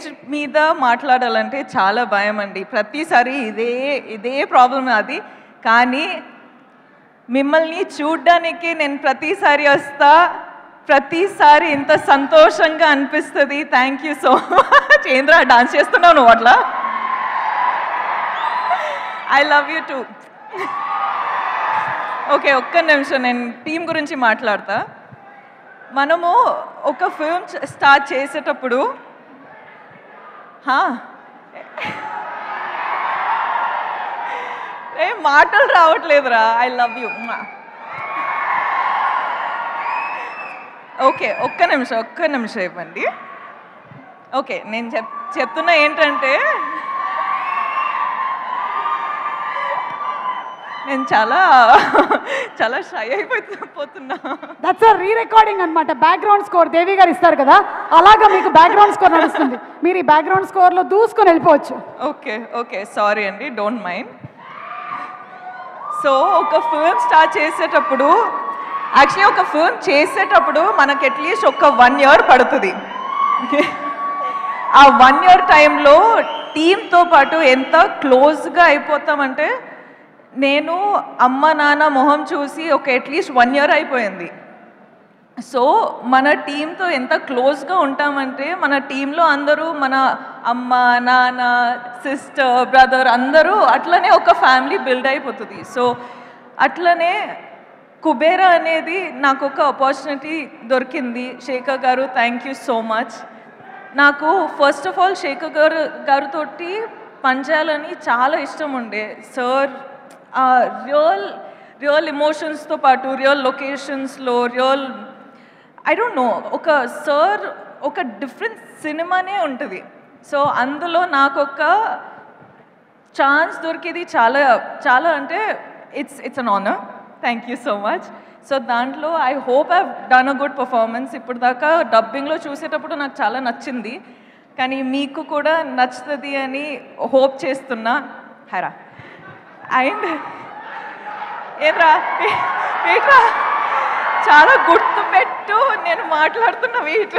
Stage మీద మాట్లాడాలంటే చాలా భయం అండి. ప్రతిసారి ఇదే ప్రాబ్లం అది. కానీ మిమ్మల్ని చూడ్డానికి నేను ప్రతిసారి వస్తా, ప్రతిసారి ఇంత సంతోషంగా అనిపిస్తుంది. Thank you so much. ఏంద్రా డాన్స్ చేస్తున్నావు నువ్వు అట్లా? I love you two. Okay, ఒక్క నిమిషం నేను టీం గురించి మాట్లాడతా. మనము ఒక ఫిల్మ్ స్టార్ట్ చేసేటప్పుడు ఏం మాటలు రావట్లేదురా. I love you. ఓకే, ఒక్క నిమిషం ఇవ్వండి. ఓకే, నేను చెప్తున్నా ఏంటంటే నేను చాలా షై అయిపోతున్నా. దట్స్ అ రీ-రికార్డింగ్ అన్నమాట. బ్యాక్గ్రౌండ్ స్కోర్ దేవి గారు ఇస్తారు కదా, అలాగా మీకు బ్యాక్గ్రౌండ్ స్కోర్ నడుస్తుంది. మీరు ఈ బ్యాక్గ్రౌండ్ స్కోర్లో దూసుకొని వెళ్ళిపోవచ్చు. ఓకే సారీ అండి, డోంట్ మైండ్. సో ఒక ఫిల్మ్ స్టార్ట్ చేసేటప్పుడు, యాక్చువల్లీ ఒక ఫిల్మ్ చేసేటప్పుడు మనకు అట్లీస్ట్ ఒక 1 year పడుతుంది. ఆ 1 year టైంలో టీంతో పాటు ఎంత క్లోజ్గా అయిపోతామంటే, నేను అమ్మ నాన్న మొహం చూసి ఒక అట్లీస్ట్ 1 year అయిపోయింది. సో మన టీంతో ఎంత క్లోజ్గా ఉంటామంటే, మన టీంలో అందరూ మన అమ్మ నాన్న సిస్టర్ బ్రదర్ అందరూ అట్లనే ఒక ఫ్యామిలీ బిల్డ్ అయిపోతుంది. సో అట్లనే కుబేరా అనేది నాకు ఒక ఆపర్చునిటీ దొరికింది. శేఖర్ గారు, థ్యాంక్ యూ సో మచ్. నాకు ఫస్ట్ ఆఫ్ ఆల్ శేఖర్ గారితో పనిచేయాలని చాలా ఇష్టం ఉండే. సార్ రియల్ ఎమోషన్స్తో పాటు రియల్ లొకేషన్స్లో ఐ డోంట్ నో, ఒక సార్ ఒక డిఫరెంట్ సినిమానే ఉంటుంది. సో అందులో నాకు ఒక ఛాన్స్ దొరికేది చాలా అంటే it's an honour. Thank you so much. So దాంట్లో I hope I've done a good performance. ఇప్పుడు దాకా డబ్బింగ్లో చూసేటప్పుడు నాకు చాలా నచ్చింది, కానీ మీకు కూడా నచ్చుతుంది అని హోప్ చేస్తున్నా. హరా అండ్ ఏట్రా చాలా గుర్తుపెట్టు, నేను మాట్లాడుతున్న వెయిట్.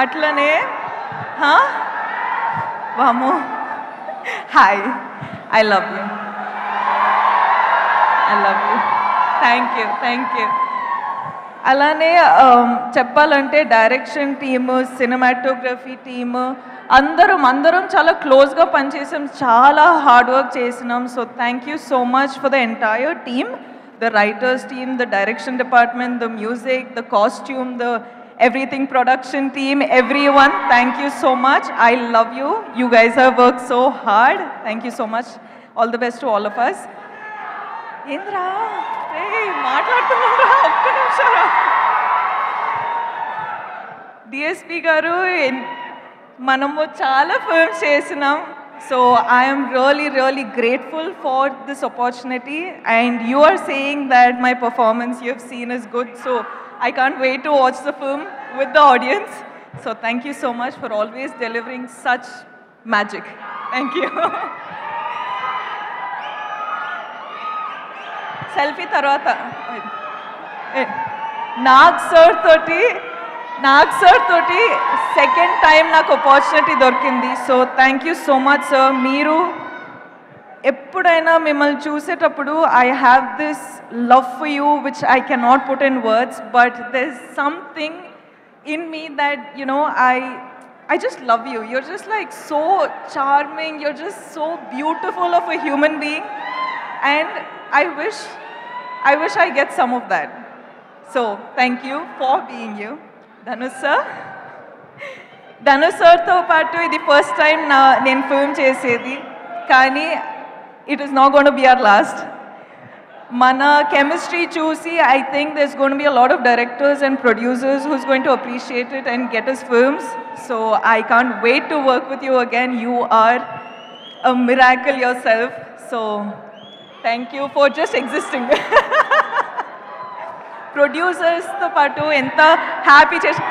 అట్లనే వామో, hi, I love you. Thank you. అలానే చెప్పాలంటే డైరెక్షన్ టీము, సినిమాటోగ్రఫీ టీము అందరం చాలా క్లోజ్గా పనిచేసాం, చాలా హార్డ్ వర్క్ చేసినాం. So thank you so much for the entire team, the writers team, the direction department, the music, the costume, the everything production team, everyone, thank you so much. I love you. You guys have worked so hard. Thank you so much. All the best to all of us. Indra, hey, మాట్లాడుతున్నారా? ఒక్క నిమిషం. DSP గారు, మనము చాలా films చేసినాం. So I am really grateful for this opportunity, and you are saying that my performance you have seen is good, so I can't wait to watch the film with the audience. So thank you so much for always delivering such magic. Thank you. Selfie tarvata Nag sir తోటి second time నాకు opportunity దొరికింది. So thank you so much sir. మీరు ఎప్పుడైనా మిమ్మల్ని చూసేటప్పుడు I have this love for you which I cannot put in words, but there is something in me that I just love you. You're just like so charming. You're just so beautiful of a human being, and I wish I get some of that. So thank you for being you. Dhanush సార్తో పాటు ఇది first time నేను film చేసేది, కానీ it is not gonna be our last. మన chemistry చూసి I think there is gonna be a lot of directors and producers who's going to appreciate it and get us films. So I can't wait to work with you again. You are a miracle yourself. So thank you for just existing. ప్రొడ్యూసర్స్తో పాటు ఎంత happy చేసి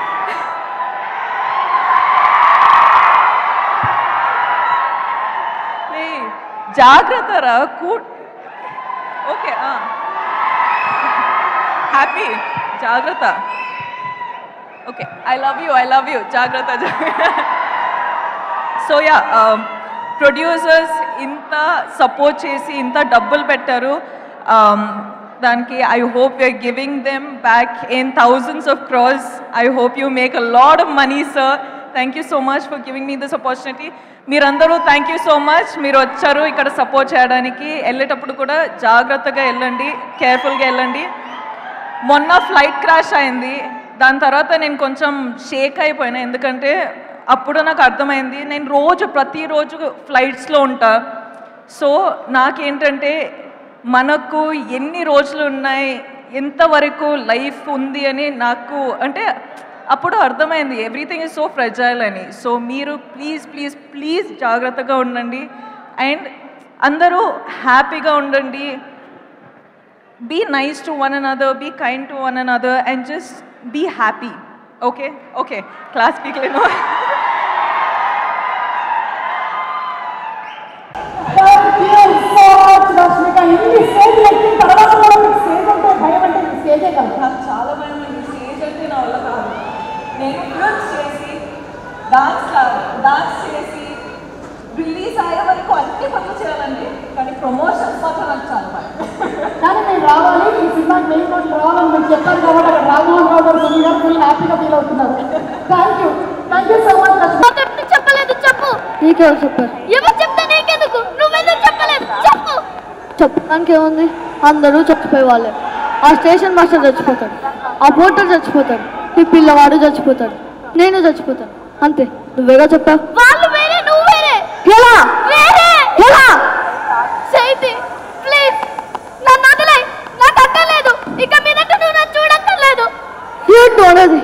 జాగ్రత్త రా okay happy జాగ్రత్త. Okay I love you జాగ్రత్త. So yeah producers ఇంత support చేసి ఇంత డబ్బులు పెట్టారు, దానికి I hope you're giving them back in thousands of crores. I hope you make a lot of money sir. Thank you so much for giving me this opportunity. మీరందరూ thank you so much, మీరు వచ్చారు ఇక్కడ support చేయడానికి. వెళ్ళేటప్పుడు కూడా జాగ్రత్తగా వెళ్ళండి, కేర్ఫుల్గా వెళ్ళండి. మొన్న ఫ్లైట్ క్రాష్ అయింది, దాని తర్వాత నేను కొంచెం షేక్ అయిపోయినా, ఎందుకంటే అప్పుడు నాకు అర్థమైంది నేను ప్రతిరోజు ఫ్లైట్స్లో ఉంటా. సో నాకేంటంటే మనకు ఎన్ని రోజులు ఉన్నాయి, ఎంతవరకు లైఫ్ ఉంది అని నాకు అంటే అప్పుడు అర్థమైంది ఎవ్రీథింగ్ ఈజ్ సో ఫ్రెజైల్ అని. సో మీరు ప్లీజ్ ప్లీజ్ ప్లీజ్ జాగ్రత్తగా ఉండండి అండ్ అందరూ హ్యాపీగా ఉండండి. Be nice to one another, be kind to one another and just be happy. Okay? Okay. Class speak le no. Thank you so much, Rashmika. Inni stage acting tarvata kuda meeku stage ante bhayam ante meeku stage e kaadu. నాకు చాలా భయం అండి stage అంటే నా వల్ల కాదు. నేను films చేసి డాన్స్ చేసి రిలీజ్ అయ్యే వరకు అన్ని పనులు చేయాలండి, కానీ ప్రమోషన్స్ మాత్రం నాకు చాలా భయం. కానీ నేను రావాలి, ఈ సినిమాకి మెయిన్ రోడ్ రావాలని మీరు చెప్పారు కాబట్టి అక్కడ రామ్మోహన్ రావు గారు సునీల్ గారు ఫుల్ హ్యాపీగా ఫీల్ అవుతున్నారు. Thank you so much. చెప్పలేదు చెప్పు. నీకెవరు చెప్పారు? ఎవరు చెప్తే నీకెందుకు? నువ్వెందుకు చెప్పలేదు? చెప్పు. చెప్పడానికి ఏముంది, అందరూ చచ్చిపోయే వాళ్ళే. ఆ స్టేషన్ మాస్టర్ చచ్చిపోతాడు, ఆ పోర్టర్ చచ్చిపోతాడు, ఈ పిల్లవాడు చచ్చిపోతాడు, నేను చచ్చిపోతాను, అంతే. నువ్వేగా చెప్పావు. వాళ్ళు వేరే, నువ్వు వేరే. ఎలా వేరే? ఎలా? సైతి ప్లీజ్ నన్ను వదిలే, నాకు అక్కర్లేదు, ఇక మీదట నువ్వు నన్ను చూడక్కర్లేదు. ఏంటో అనేది